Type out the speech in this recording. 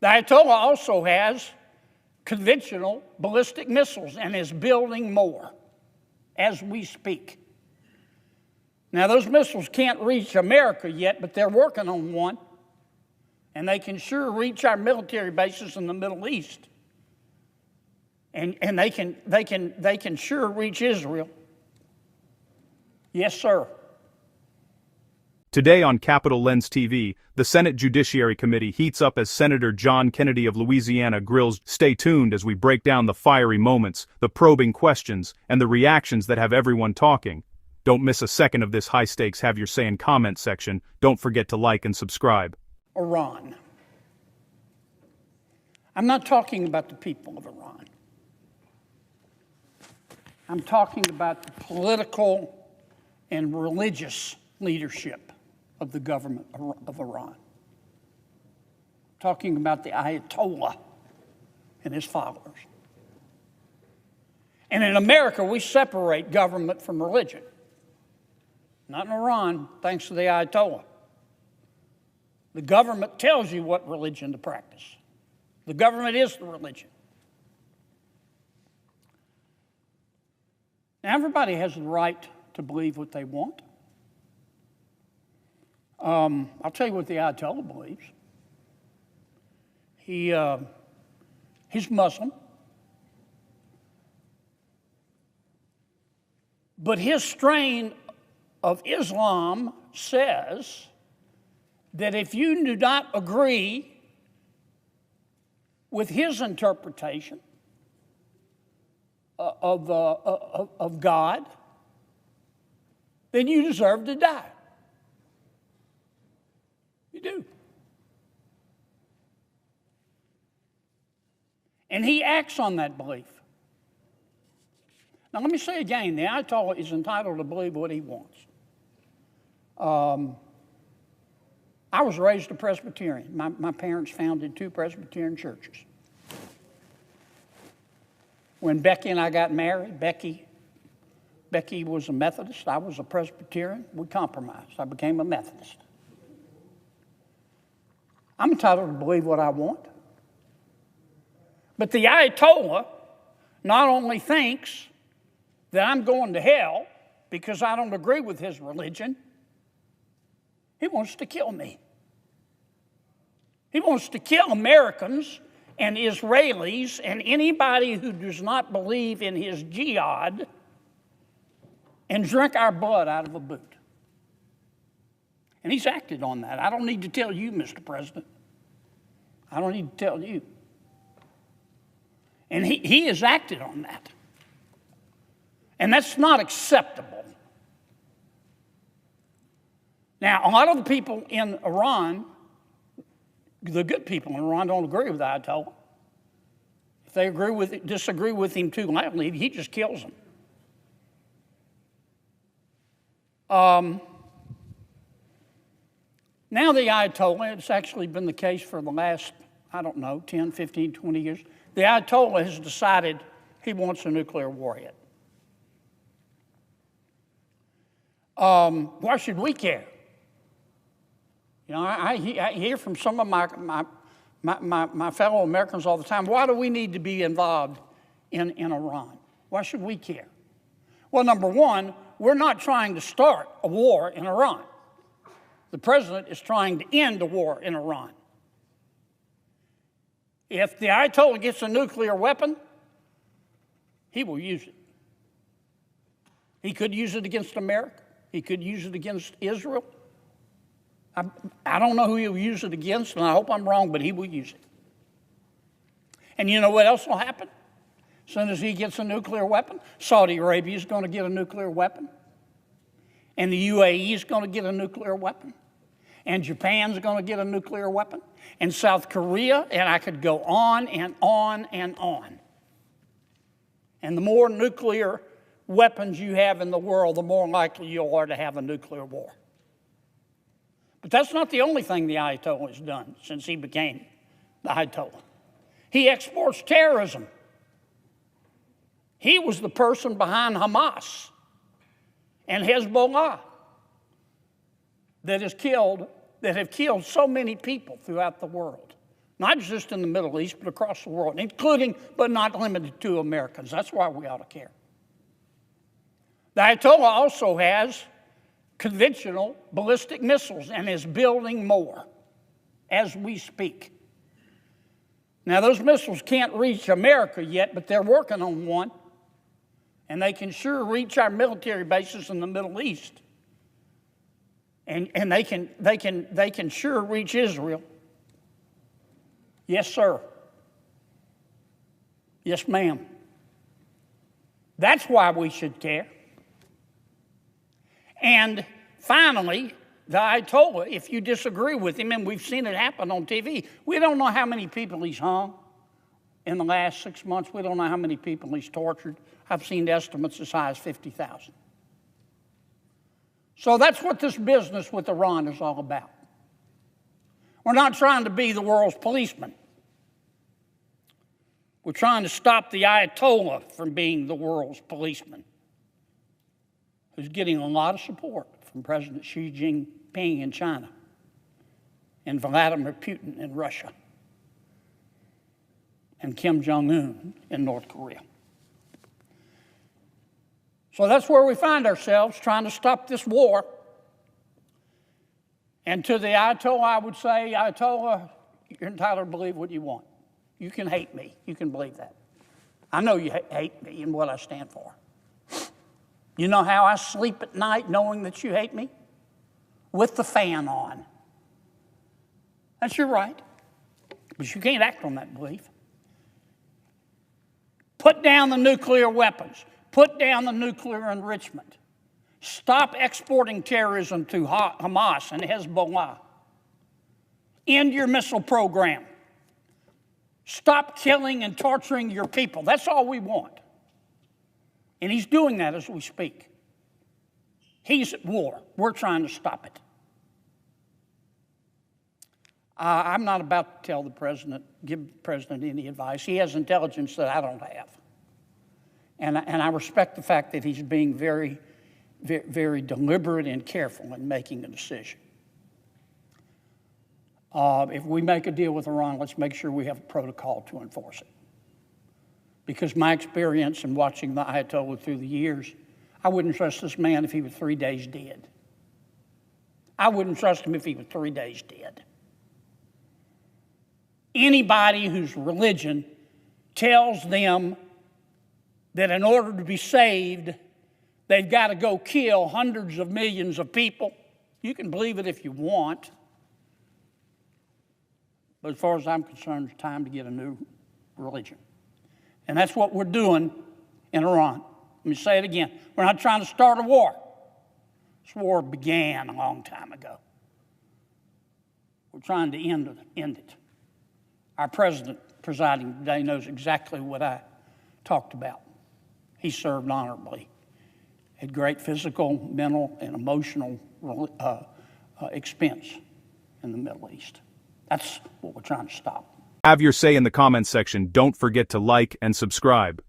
The Ayatollah also has conventional ballistic missiles and is building more as we speak. Now, those missiles can't reach America yet, but they're working on one, and they can sure reach our military bases in the Middle East. And they can sure reach Israel. Yes, sir. Today on Capitol Lens TV, the Senate Judiciary Committee heats up as Senator John Kennedy of Louisiana grills. Stay tuned as we break down the fiery moments, the probing questions, and the reactions that have everyone talking. Don't miss a second of this high-stakes Have Your Say in comment section. Don't forget to like and subscribe. Iran. I'm not talking about the people of Iran. I'm talking about the political and religious leadership of the government of Iran. I'm talking about the Ayatollah and his followers. And in America, we separate government from religion. Not in Iran, thanks to the Ayatollah. The government tells you what religion to practice. The government is the religion. Now, everybody has the right to believe what they want. I'll tell you what the Ayatollah believes. He's Muslim. But his strain of Islam says that if you do not agree with his interpretation of God, then you deserve to die. You do. And he acts on that belief. Now, let me say again, the Ayatollah is entitled to believe what he wants. I was raised a Presbyterian. My parents founded 2 Presbyterian churches. When Becky and I got married, Becky was a Methodist. I was a Presbyterian. We compromised. I became a Methodist. I'm entitled to believe what I want. But the Ayatollah not only thinks that I'm going to hell because I don't agree with his religion, he wants to kill me. He wants to kill Americans and Israelis and anybody who does not believe in his jihad and drink our blood out of a boot. And he's acted on that. I don't need to tell you, Mr. President. I don't need to tell you. And he has acted on that. And that's not acceptable. Now, a lot of the people in Iran, the good people in Iran, don't agree with the Ayatollah. If they disagree with him too loudly, he just kills them. Now the Ayatollah, it's actually been the case for the last, 10, 15, 20 years. The Ayatollah has decided he wants a nuclear war yet. Why should we care? You know, I hear from some of my fellow Americans all the time, why do we need to be involved in Iran? Why should we care? Well, number one, we're not trying to start a war in Iran. The president is trying to end a war in Iran. If the Ayatollah gets a nuclear weapon, he will use it. He could use it against America. He could use it against Israel. I don't know who he'll use it against, and I hope I'm wrong, but he will use it. And you know what else will happen? As soon as he gets a nuclear weapon, Saudi Arabia is going to get a nuclear weapon. And the UAE is going to get a nuclear weapon. And Japan's going to get a nuclear weapon. And South Korea, and I could go on and on and on. And the more nuclear weapons you have in the world, the more likely you are to have a nuclear war. But that's not the only thing the Ayatollah has done since he became the Ayatollah. He exports terrorism. He was the person behind Hamas and Hezbollah that have killed so many people throughout the world. not just in the Middle East, but across the world, including but not limited to Americans. That's why we ought to care. The Ayatollah also has conventional ballistic missiles and is building more as we speak. Now, those missiles can't reach America yet, but they're working on one, and they can sure reach our military bases in the Middle East, and they can sure reach Israel. Yes, sir. Yes, ma'am. That's why we should care. And finally, the Ayatollah, if you disagree with him, and we've seen it happen on TV, we don't know how many people he's hung in the last 6 months. We don't know how many people he's tortured. I've seen estimates as high as 50,000. So that's what this business with Iran is all about. We're not trying to be the world's policeman. We're trying to stop the Ayatollah from being the world's policeman, who's getting a lot of support from President Xi Jinping in China and Vladimir Putin in Russia and Kim Jong-un in North Korea. So that's where we find ourselves, trying to stop this war. And to the Ayatollah, I would say, Ayatollah, you're entitled to believe what you want. You can hate me. You can believe that. I know you hate me and what I stand for. You know how I sleep at night knowing that you hate me? With the fan on. That's your right. But you can't act on that belief. Put down the nuclear weapons. Put down the nuclear enrichment. Stop exporting terrorism to Hamas and Hezbollah. End your missile program. Stop killing and torturing your people. That's all we want. And he's doing that as we speak. He's at war. We're trying to stop it. I'm not about to give the president any advice. He has intelligence that I don't have. And I respect the fact that he's being very, very, very deliberate and careful in making a decision. If we make a deal with Iran, let's make sure we have a protocol to enforce it. Because my experience in watching the Ayatollah through the years, I wouldn't trust this man if he was 3 days dead. I wouldn't trust him if he was 3 days dead. Anybody whose religion tells them that in order to be saved, they've got to go kill hundreds of millions of people, you can believe it if you want. But as far as I'm concerned, it's time to get a new religion. And that's what we're doing in Iran. Let me say it again. We're not trying to start a war. This war began a long time ago. We're trying to end it. Our president presiding today knows exactly what I talked about. He served honorably, at great physical, mental, and emotional expense in the Middle East. That's what we're trying to stop. Have your say in the comments section. Don't forget to like and subscribe.